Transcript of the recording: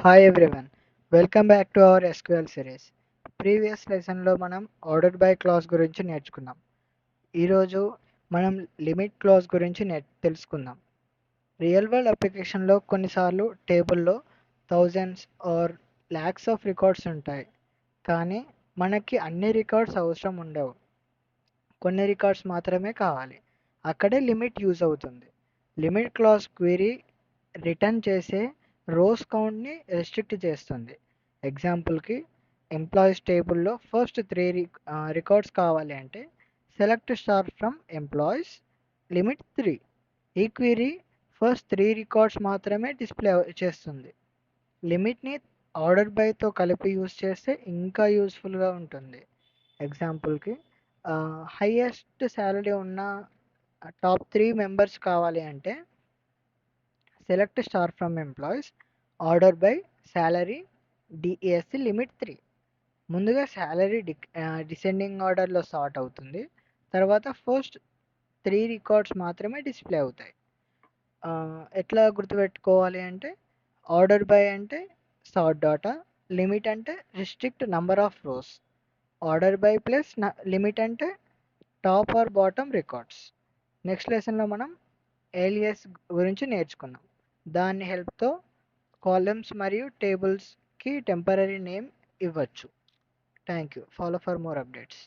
Hi everyone, welcome back to our SQL series. Previous లెసన్లో మనం order by clause గురించి నేర్చుకున్నాం. ఈరోజు మనం లిమిట్ క్లాజ్ గురించి తెలుసుకుందాం. రియల్ వరల్డ్ అప్లికేషన్లో కొన్నిసార్లు టేబుల్లో thousands or lakhs of records ఉంటాయి, కానీ మనకి అన్ని రికార్డ్స్ అవసరం ఉండవు. కొన్ని రికార్డ్స్ మాత్రమే కావాలి. అక్కడే లిమిట్ యూజ్ అవుతుంది. లిమిట్ క్లాజ్ క్వెరీ రిటర్న్ చేసే రోస్ కౌంట్ని రెస్ట్రిక్ట్ చేస్తుంది. ఎగ్జాంపుల్కి ఎంప్లాయీస్ టేబుల్లో ఫస్ట్ రికార్డ్స్ కావాలి అంటే select star from employees limit 3. ఈ క్వెరీ ఫస్ట్ 3 రికార్డ్స్ మాత్రమే డిస్ప్లే చేస్తుంది. లిమిట్ని ఆర్డర్ బైతో కలిపి యూజ్ చేస్తే ఇంకా యూస్ఫుల్గా ఉంటుంది. ఎగ్జాంపుల్కి హైయెస్ట్ శాలరీ ఉన్న టాప్ 3 మెంబర్స్ కావాలి అంటే select star from employees order by salary DSC limit 3. ముందుగా శాలరీ డిసెండింగ్ ఆర్డర్లో సార్ట్ అవుతుంది. తర్వాత ఫస్ట్ 3 రికార్డ్స్ మాత్రమే డిస్ప్లే అవుతాయి. ఎట్లా గుర్తుపెట్టుకోవాలి అంటే ఆర్డర్ బై అంటే సార్ట్ డాటా, లిమిట్ అంటే restrict number of rows, order by plus limit అంటే top or bottom records. Next లెసన్లో మనం ఏలియస్ గురించి నేర్చుకున్నాం. దాని హెల్ప్తో కాలమ్స్ మరియు టేబుల్స్కి టెంపరరీ నేమ్ ఇవ్వచ్చు. Thank you. Follow for more updates.